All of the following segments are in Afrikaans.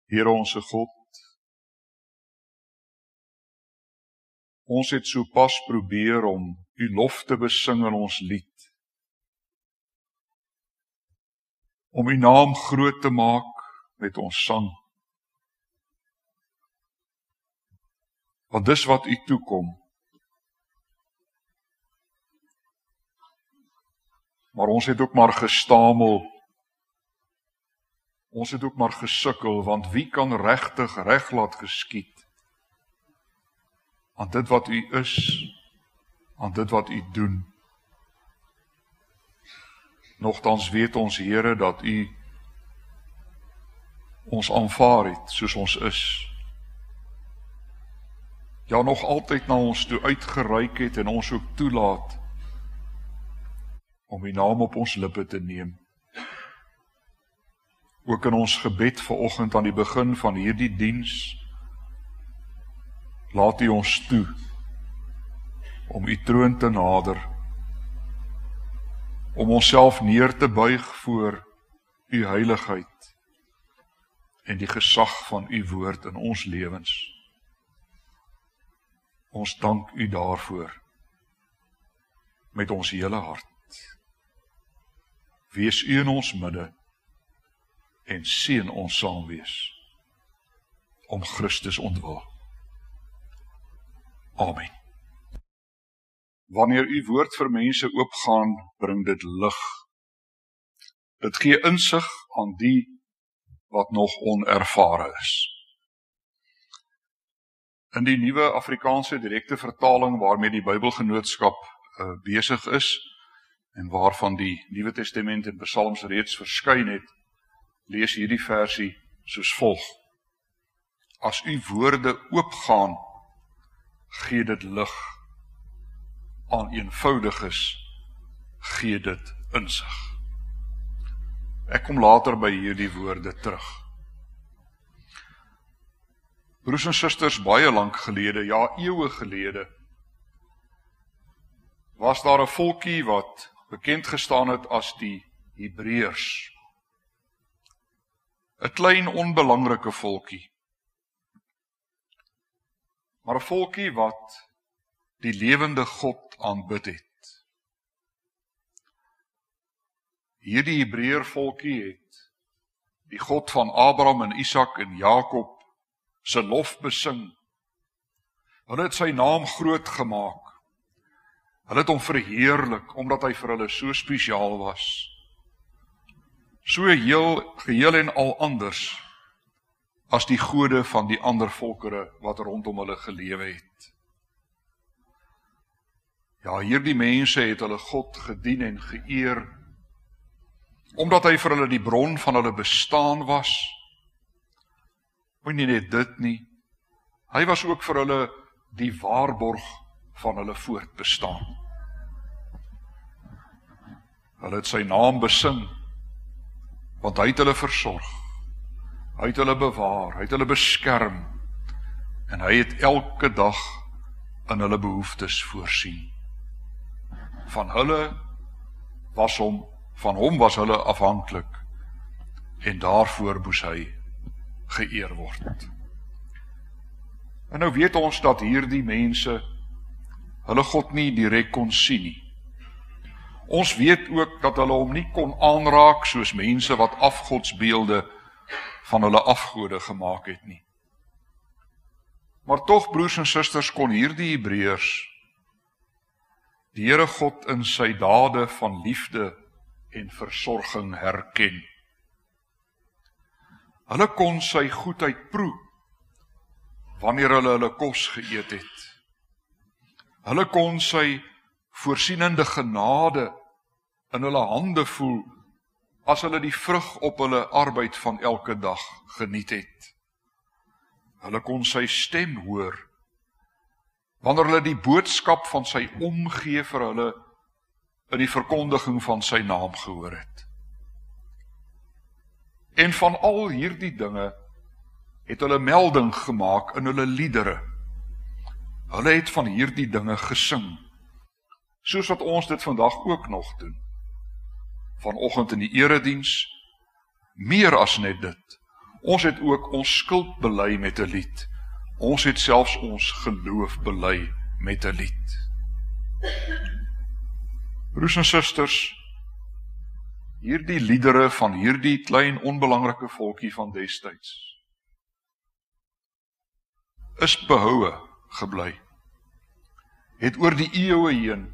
Here onse God, ons het so pas probeer om U lof te besing in ons lied, om U naam groot te maak met ons sang, want dis wat U toekom. Maar ons het ook maar gestamel, ons het ook maar gesukkel, want wie kan regtig reg laat geskied aan dit wat U is, aan dit wat U doen. Nogtans weet ons, Here, dat U ons aanvaar het soos ons is. Ja, nog altyd na ons toe uitgereik het en ons ook toelaat om U naam op ons lippe te neem. Ook in ons gebed vanoggend aan die begin van hierdie diens, laat U ons toe om U troon te nader, om onsself neer te buig voor U heiligheid en die gesag van U woord in ons lewens. Ons dank U daarvoor met ons hele hart. Wees U in ons midde en seën ons saam wees om Christus ontwil. Amen. Wanneer U woord vir mense oopgaan, bring dit lig. Dit gee insig aan die wat nog onervare is. In die nuwe Afrikaanse direkte vertaling waarmee die Bybelgenootskap besig is en waarvan die Nuwe Testament en Psalms reeds verskyn het, lees hierdie versie soos volg: As U woorde oopgaan, gee dit lig. Aan eenvoudiges gee dit insig. Ek kom later by hierdie woorde terug. Broers en susters, baie lank gelede, ja eeue gelede, was daar 'n volkie wat bekend gestaan het as die Hebreërs. 'n klein onbelangrike volkie. Maar 'n volkie wat die lewende God aanbid het. Hierdie Hebreër volkie het die God van Abraham en Isak en Jakob se lof besing. Hulle het sy naam groot gemaak. Hulle het hom verheerlik omdat hy vir hulle so spesiaal was. So geheel en al anders as die gode van die ander volkere wat rondom hulle gelewe het. Ja, hierdie mense het hulle God gedien en geëer, omdat hy vir hulle die bron van hulle bestaan was. Maar nie net dit nie, hy was ook vir hulle die waarborg van hulle voortbestaan. Hulle het sy naam besing, want hy het hulle versorg, hy het hulle bewaar, hy het hulle beskerm, en hy het elke dag in hulle behoeftes voorsien. Van hom was hulle afhanklik, en daarvoor moes hy geëer word. En nou weet ons dat hierdie mense hulle God nie direk kon sien nie. Ons weet ook dat hulle hom nie kon aanraak soos mense wat afgodsbeelde van hulle afgode gemaak het nie. Maar tog, broers en susters, kon hierdie Hebreërs die Here God in sy dade van liefde en versorging herken. Hulle kon sy goedheid proe wanneer hulle kos geëet het. Hulle kon sy voorsienende genade in hulle hande voel as hulle die vrug op hulle arbeid van elke dag geniet het. Hulle kon sy stem hoor wanneer hulle die boodskap van sy omgee vir hulle in die verkondiging van sy naam gehoor het. En van al hierdie dinge het hulle melding gemaak in hulle liedere. Hulle het van hierdie dinge gesing, soos wat ons dit vandag ook nog doen. Vanoggend in die erediens, meer as net dit, Ons het ook ons skuld bely met 'n lied. Ons het selfs ons geloof bely met 'n lied. Broers en susters, hierdie liedere van hierdie klein onbelangrike volkie van destyds is behoue gebly, het oor die eeue heen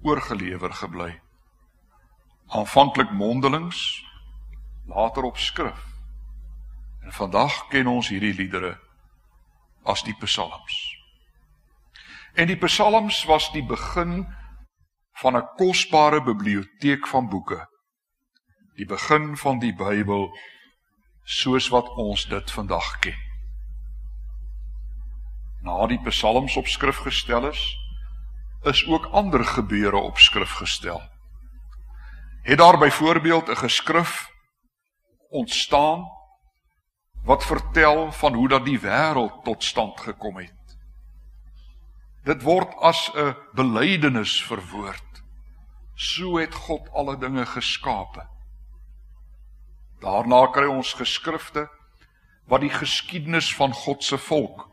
oorgelewer gebly, aanvanklik mondelings, later op skrif, en vandag ken ons hierdie liedere as die psalms. En die psalms was die begin van 'n kosbare biblioteek van boeke, die begin van die Bybel, soos wat ons dit vandag ken. Na die psalms op skrif gestel is ook ander gebeure op skrif gestel. Het daar byvoorbeeld 'n geskrif ontstaan, wat vertel van hoe dat die wêreld tot stand gekom het. Dit word as 'n belydenis verwoord. So het God alle dinge geskape. Daarna kry ons geskrifte wat die geskiedenis van God se volk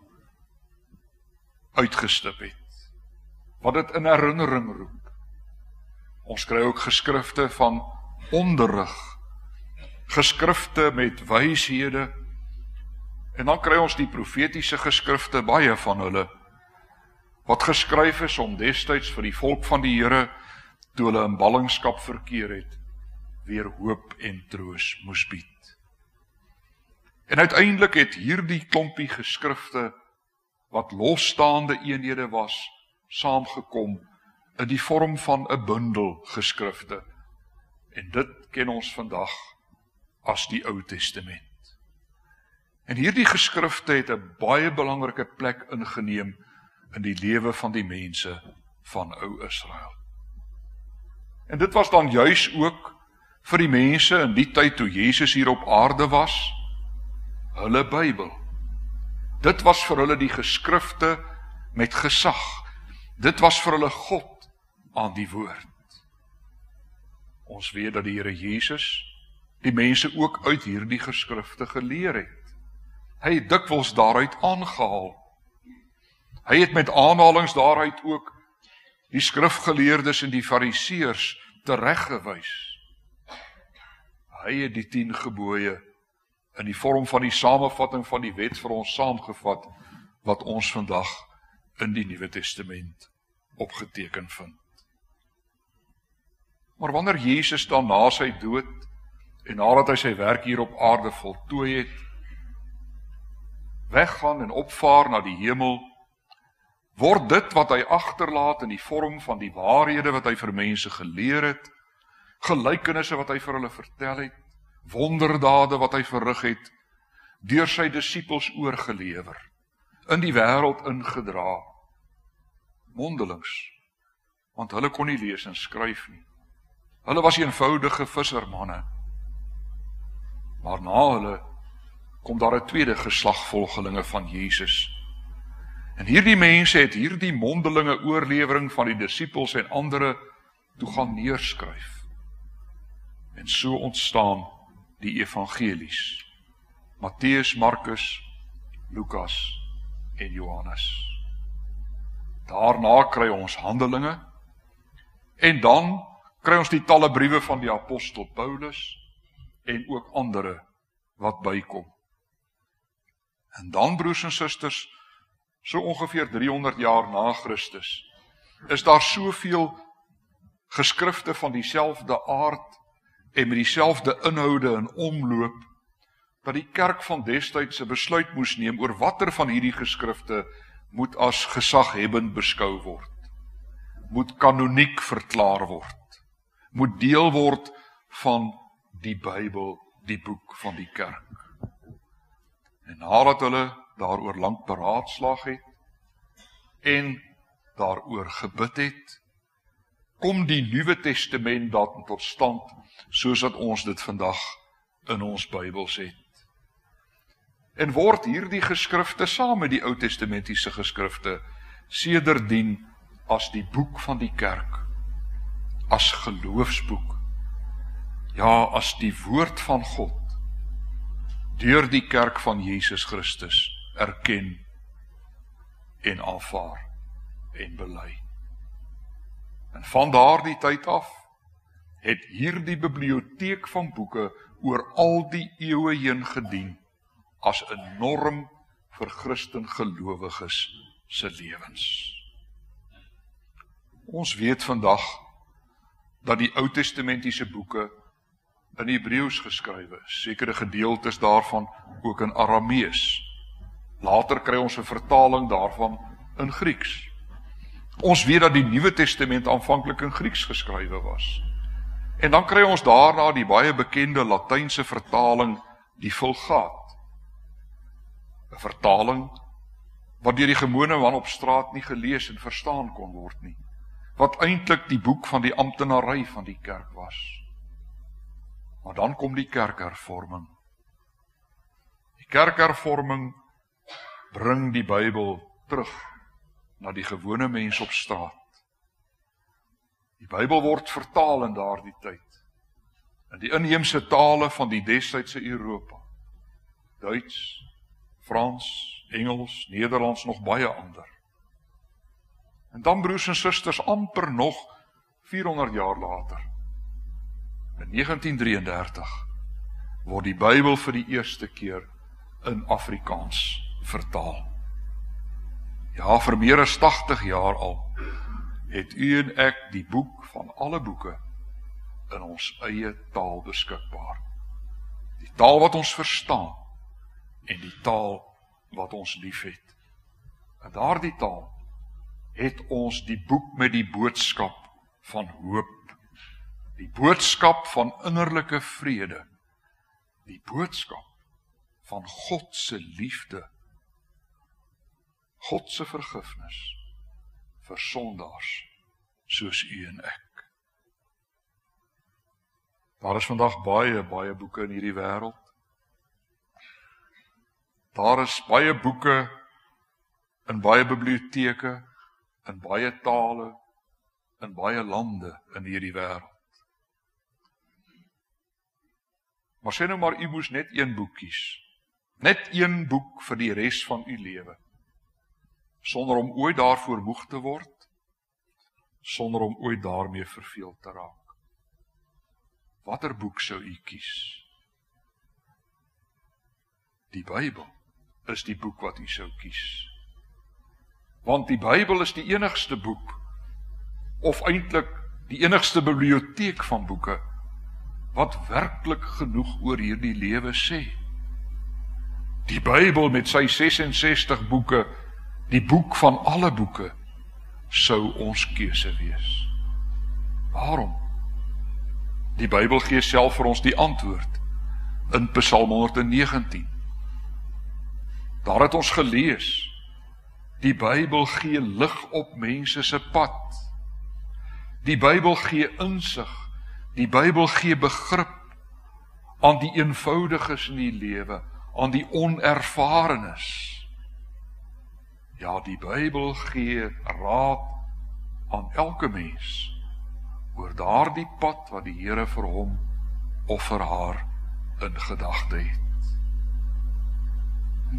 uitgestip het, wat dit in herinnering roep. Ons kry ook geskrifte van onderrig, geskrifte met wyshede, en dan kry ons die profetiese geskrifte, baie van hulle, wat geskryf is om destyds vir die volk van die Here, toe hulle in ballingskap verkeer het, weer hoop en troos moes bied. En uiteindelik het hierdie klompie geskrifte, wat losstaande eenhede was, saamgekom in die vorm van 'n bundel geskrifte. En dit ken ons vandag as die Ou Testament. En hierdie geskrifte het 'n baie belangrike plek ingeneem in die lewe van die mense van Ou Israel. En dit was dan juis ook vir die mense in die tyd toe Jesus hier op aarde was, hulle Bybel. Dit was vir hulle die geskrifte met gesag. Dit was vir hulle God aan die woord. Ons weet dat die Here Jesus die mense ook uit hierdie geskrifte geleer het. Hy het dikwels daaruit aangehaal. Hy het met aanhalings daaruit ook die skrifgeleerdes en die fariseërs tereggewys. Hy het die 10 gebooie in die vorm van die samevatting van die wet vir ons saamgevat, wat ons vandag in die Nuwe Testament opgeteken vind. Maar wanneer Jesus dan na sy dood en nadat hy sy werk hier op aarde voltooi het, weggaan en opvaar na die hemel, word dit wat hy agterlaat in die vorm van die waarhede wat hy vir mense geleer het, gelykenisse wat hy vir hulle vertel het, wonderdade wat hy verrig het, deur sy disippels oorgelewer, in die wêreld ingedra, mondelings, want hulle kon nie lees en skryf nie. Hulle was eenvoudige vissermanne. Maar na hulle kom daar 'n tweede geslag volgelinge van Jesus. En hierdie mense het hierdie mondelinge oorlewering van die disippels en ander toe gaan neerskryf. En so ontstaan die evangelies. Matteus, Markus, Lukas en Johannes. Daarna kry ons Handelinge en dan kry ons die talle briewe van die apostel Paulus en ook ander wat bykom. En dan, broers en susters, so ongeveer 300 jaar na Christus, is daar soveel geskrifte van dieselfde aard en met dieselfde inhoude in omloop, dat die kerk van destyds 'n besluit moes neem oor watter van hierdie geskrifte moet as gesaghebend beskou word, moet kanoniek verklaar word, moet deel word van die Bybel, die boek van die kerk. En nadat hulle daaroor lank beraadslaag het en daaroor gebid het, kom die Nuwe Testament dan tot stand, soos dat ons dit vandag in ons Bybels het. En word hierdie geskrifte saam met die Ou Testamentiese geskrifte sedertdien as die boek van die kerk, as geloofsboek, ja, as die woord van God, deur die kerk van Jesus Christus erken en aanvaar en bely. En van daardie tyd af het hierdie biblioteek van boeke oor al die eeue heen gedien as 'n norm vir Christengelowiges se lewens. Ons weet vandag dat die Ou Testamentiese boeke in Hebreëus geskrywe is, sekere gedeeltes daarvan ook in Aramees. Later kry ons 'n vertaling daarvan in Grieks. Ons weet dat die Nuwe Testament aanvanklik in Grieks geskrywe was. En dan kry ons daarna die baie bekende Latynse vertaling, die Vulgaat. 'n Vertaling wat deur die gewone man op straat nie gelees en verstaan kon word nie, wat eintlik die boek van die amptenary van die kerk was. Maar dan kom die kerkhervorming. Die kerkhervorming bring die Bybel terug na die gewone mens op straat. Die Bybel word vertaal in daardie tyd, in die inheemse tale van die destydse Europa. Duits, Frans, Engels, Nederlands, nog baie ander. En dan, broers en susters, amper nog 400 jaar later, in 1933, word die Bybel vir die eerste keer in Afrikaans vertaal. Ja, vir meer as 80 jaar al, het u en ek die boek van alle boeke in ons eie taal beskikbaar. Die taal wat ons verstaan en die taal wat ons liefhet. In daardie taal het ons die boek met die boodskap van hoop, die boodskap van innerlike vrede, die boodskap van God se liefde, God se vergifnis vir sondaars soos u en ek. Daar is vandag baie boeke in hierdie wêreld. Daar is baie boeke in baie biblioteke, in baie tale, in baie lande in hierdie wêreld. Maar sê nou maar, u moes net een boek kies. Net een boek vir die res van u lewe. Sonder om ooit daarvoor moeg te word, sonder om ooit daarmee verveeld te raak. Watter boek sou u kies? Die Bybel is die boek wat u sou kies. Want die Bybel is die enigste boek, of eintlik die enigste biblioteek van boeke, wat werklik genoeg oor hierdie lewe sê. Die Bybel met sy 66 boeke, die boek van alle boeke, sou ons keuse wees. Waarom? Die Bybel gee self vir ons die antwoord in Psalm 119. Daar het ons gelees, die Bybel gee lig op mense se pad. Die Bybel gee insig, die Bybel gee begrip aan die eenvoudiges in die lewe, aan die onervarenes. Ja, die Bybel gee raad aan elke mens oor daardie pad wat die Here vir hom of vir haar in gedagte het.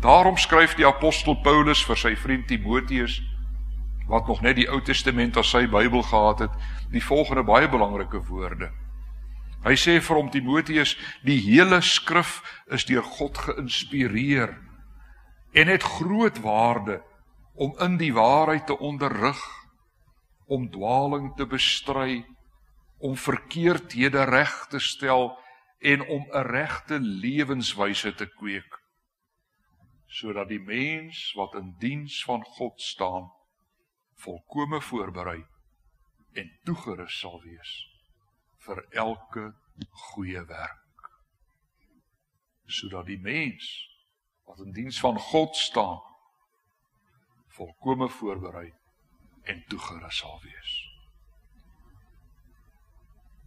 Daarom skryf die apostel Paulus vir sy vriend Timoteus, wat nog net die Ou Testament as sy Bybel gehad het, die volgende baie belangrike woorde. Hy sê vir hom, Timoteus, die hele skrif is deur God geïnspireer en het groot waarde om in die waarheid te onderrig, om dwaling te bestry, om verkeerdhede reg te stel en om 'n regte lewenswyse te kweek, sodat die mens wat in diens van God staan, volkome voorberei en toegerus sal wees vir elke goeie werk. Sodat die mens wat in diens van God staan, volkome voorberei en toegerus sal wees.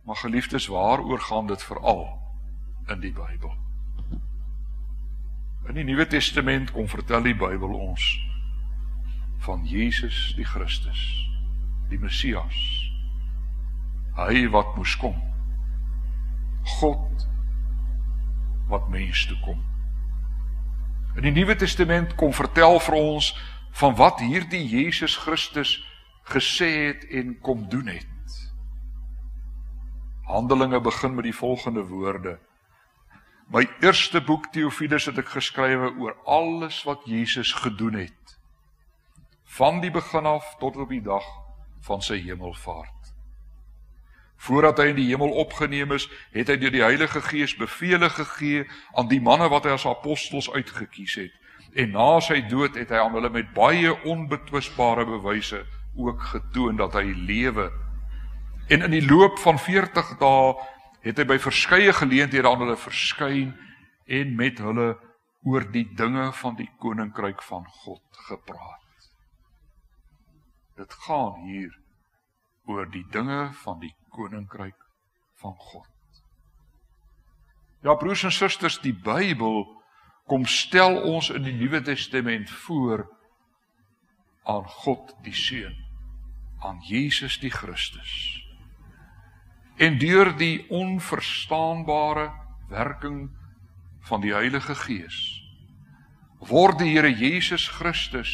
Maar geliefdes, waaroor gaan dit veral in die Bybel? In die Nuwe Testament kom vertel die Bybel ons van Jesus die Christus, die Messias, hy wat moes kom, God wat mens toe kom, In die Nuwe Testament kom vertel vir ons van wat hierdie Jesus Christus gesê het en kom doen het. Handelinge begin met die volgende woorde. My eerste boek Theophilus het ek geskrywe oor alles wat Jesus gedoen het, van die begin af tot op die dag van sy hemelvaart. Voordat hy in die hemel opgeneem is, het hy deur die Heilige Gees bevele gegee aan die manne wat hy as apostels uitgekies het. En na sy dood het hy aan hulle met baie onbetwisbare bewyse ook getoon dat hy lewe. En in die loop van 40 dae het hy by verskeie geleenthede aan hulle verskyn en met hulle oor die dinge van die koninkryk van God gepraat. Dit gaan hier oor die dinge van die koninkryk van God. Ja, broers en susters, die Bybel kom stel ons in die Nuwe Testament voor aan God die Seun, aan Jesus die Christus. En deur die onverstaanbare werking van die Heilige Gees word die Here Jesus Christus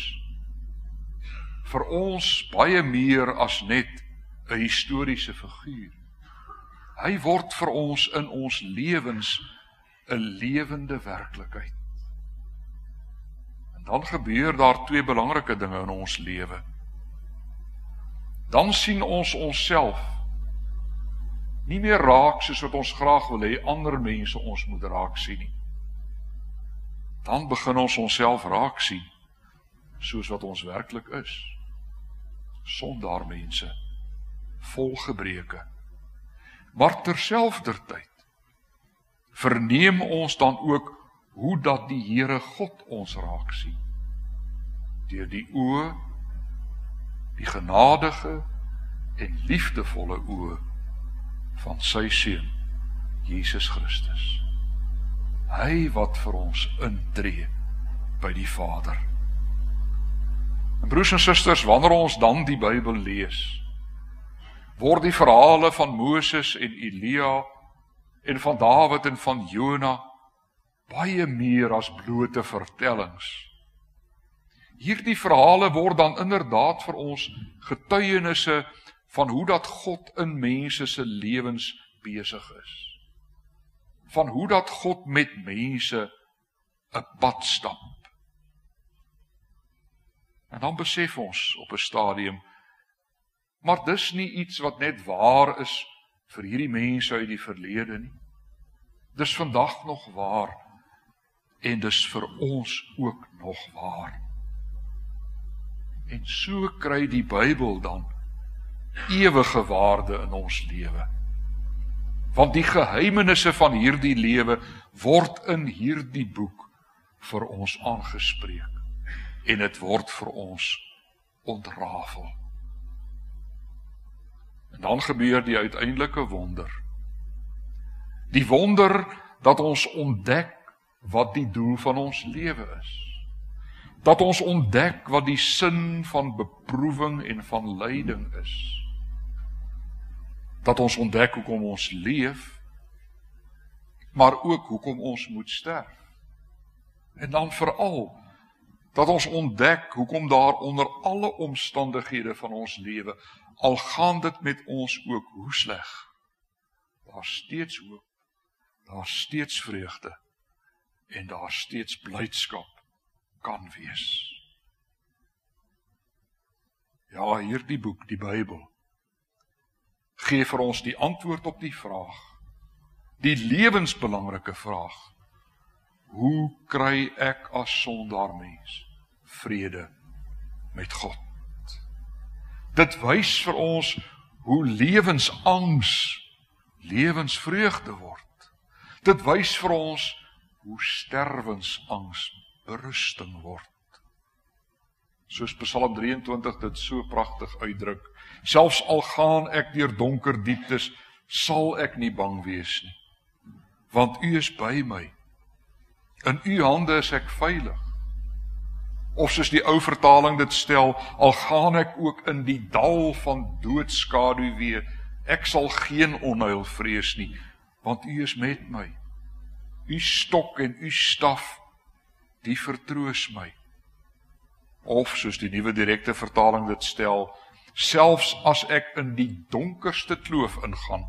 vir ons baie meer as net 'n historiese figuur. Hy word vir ons in ons lewens 'n lewende werklikheid. En dan gebeur daar twee belangrike dinge in ons lewe. Dan sien ons onsself nie meer raak soos wat ons graag wil hê ander mense ons moet raak sien nie. Dan begin ons onsself raak sien soos wat ons werklik is. Sondaarmense, vol gebreke. Maar terselfdertyd verneem ons dan ook hoe dat die Here God ons raak sien. Deur die oë, die genadige en liefdevolle oë van sy Seun, Jesus Christus. Hy wat vir ons intree by die Vader. En broers en susters, wanneer ons dan die Bybel lees, word die verhale van Moses en Elia en van Dawid en van Jona baie meer as blote vertellings. Hierdie verhale word dan inderdaad vir ons getuienisse van hoe dat God in mense se lewens besig is. Van hoe dat God met mense 'n pad stap. En dan besef ons op 'n stadium, maar dis nie iets wat net waar is vir hierdie mense uit die verlede nie. Dis vandag nog waar en dis vir ons ook nog waar. En so kry die Bybel dan ewige waarde in ons lewe. Want die geheimenisse van hierdie lewe word in hierdie boek vir ons aangespreek. En dit word vir ons ontrafel. En dan gebeur die uiteindelike wonder. Die wonder dat ons ontdek wat die doel van ons lewe is. Dat ons ontdek wat die sin van beproewing en van lyding is. Dat ons ontdek hoekom ons leef, maar ook hoekom ons moet sterf. En dan veral dat ons ontdek hoekom daar onder alle omstandighede van ons lewe, al gaan dit met ons ook hoe sleg, daar steeds hoop, daar steeds vreugde en daar steeds blydskap kan wees. Ja, hierdie boek, die Bybel, gee vir ons die antwoord op die vraag, die lewensbelangrike vraag, hoe kry ek as sondaarmens vrede met God? Dit wys vir ons hoe lewensangs lewensvreugde word. Dit wys vir ons hoe sterwensangs berusting word. Soos Psalm 23 dit so pragtig uitdruk, selfs al gaan ek deur donker dieptes, sal ek nie bang wees nie, want U is by my. In U hande is ek veilig. Of soos die ou vertaling dit stel, al gaan ek ook in die dal van doodskadu weer, ek sal geen onheil vrees nie, want U is met my. U stok en U staf, die vertroos my. Of, soos die nuwe direkte vertaling dit stel, selfs as ek in die donkerste kloof ingaan,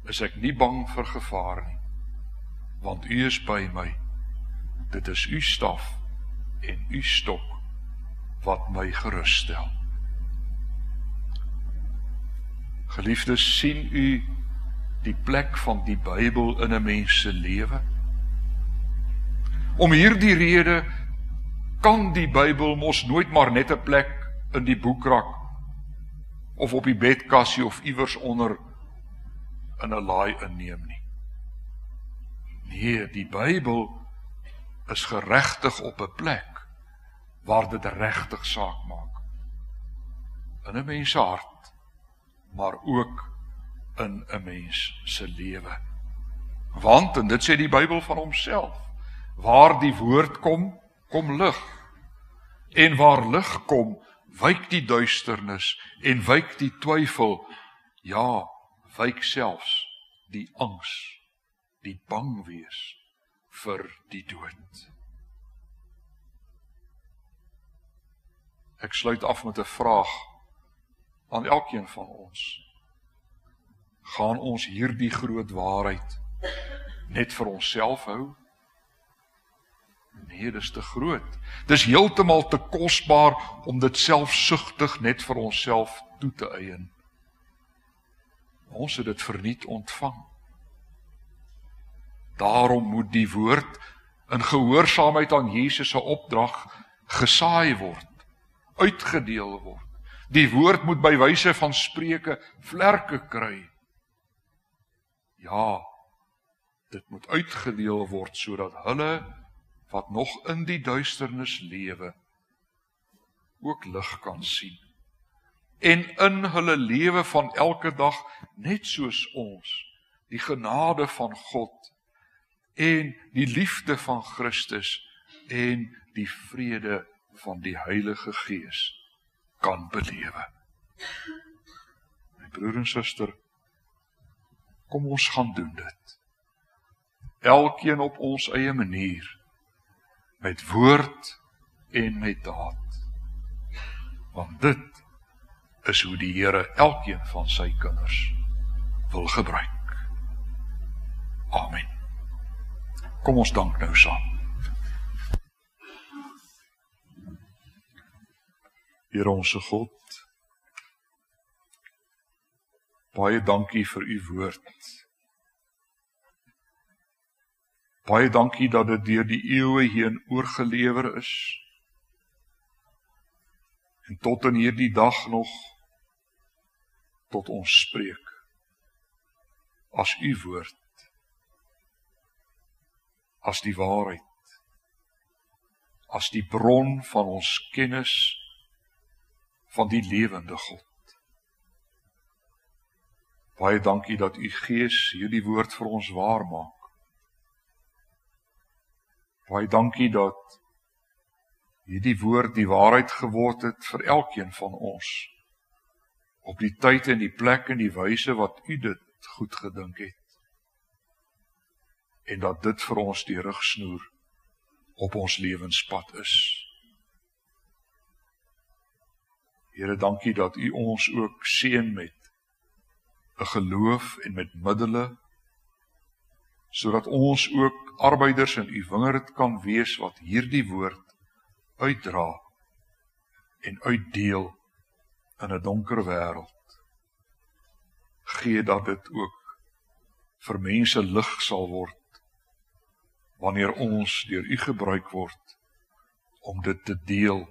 is ek nie bang vir gevaar nie, want U is by my. Dit is U staf en U stok wat my gerus stel. Geliefdes, sien U die plek van die Bybel in 'n mens se lewe? Om hierdie rede kan die Bybel mos nooit maar net 'n plek in die boekrak of op die bedkassie of iewers onder in 'n laai inneem nie. Nee, die Bybel is geregtig op 'n plek waar dit regtig saak maak. In 'n mens se hart, maar ook in 'n mens se lewe. Want, en dit sê die Bybel van homself, waar die woord kom, kom lig. En waar lig kom, wyk die duisternis en wyk die twyfel, ja, wyk selfs die angs, die bang wees vir die dood. Ek sluit af met 'n vraag aan elkeen van ons. Gaan ons hierdie groot waarheid net vir onsself hou? Nee, dis te groot. Dis heeltemal te kosbaar om dit selfsugtig net vir onsself toe te eien. Ons het dit verniet ontvang. Daarom moet die woord in gehoorsaamheid aan Jesus se opdrag gesaai word, uitgedeel word. Die woord moet by wyse van spreuke vlerke kry. Ja, dit moet uitgedeel word sodat hulle wat nog in die duisternis lewe ook lig kan sien. En in hulle lewe van elke dag, net soos ons, die genade van God en die liefde van Christus en die vrede van die Heilige Gees kan belewe. My broer en suster, kom ons gaan doen dit. Elkeen op ons eie manier, met woord en met daad. Want dit is hoe die Here elkeen van sy kinders wil gebruik. Amen. Kom ons dank nou saam. Here onse God, baie dankie vir U woord. Baie dankie dat dit deur die eeue heen oorgelewer is. En tot in hierdie dag nog tot ons spreek. As U woord. As die waarheid. As die bron van ons kennis van die lewende God. Baie dankie dat U Gees hierdie woord vir ons waar maak. Baie dankie dat hierdie woord die waarheid geword het vir elkeen van ons, op die tyd en die plek en die wyse wat U dit goed gedink het, en dat dit vir ons die rigsnoer op ons lewenspad is. Here, dankie dat U ons ook seën met 'n geloof en met middele, sodat ons ook arbeiders in U wingerd kan wees wat hierdie woord uitdra en uitdeel in 'n donker wêreld. Gee dat dit ook vir mense lig sal word, wanneer ons deur U gebruik word om dit te deel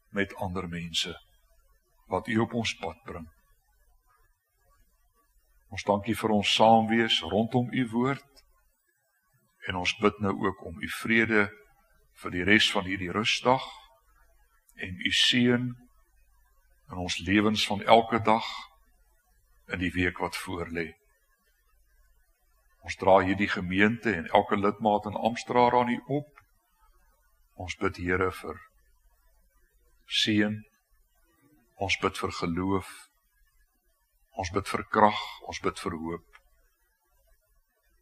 met ander mense, wat U op ons pad bring. Ons dankie vir ons saamwees rondom U woord, en ons bid nou ook om U vrede vir die res van hierdie rustdag, en U seën in ons lewens van elke dag, in die week wat voorlê. Ons dra hierdie gemeente en elke lidmaat in Amstraat aan U op. Ons bid Here vir seën, ons bid vir geloof, ons bid vir krag, ons bid vir hoop.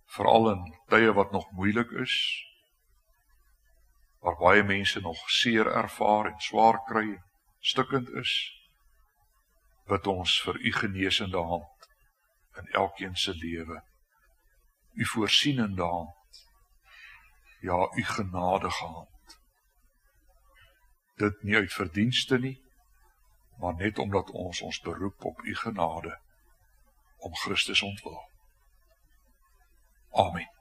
Veral in tye wat nog moeilik is, waar baie mense nog seer ervaar en swaar kry, stikkend is, bid ons vir u genesende hand in elkeen se lewe, u voorsienende hand, ja, u genadige hand. Dit nie uit verdienste nie, maar net omdat ons beroep op u genade, om Christus ontwil. Amen.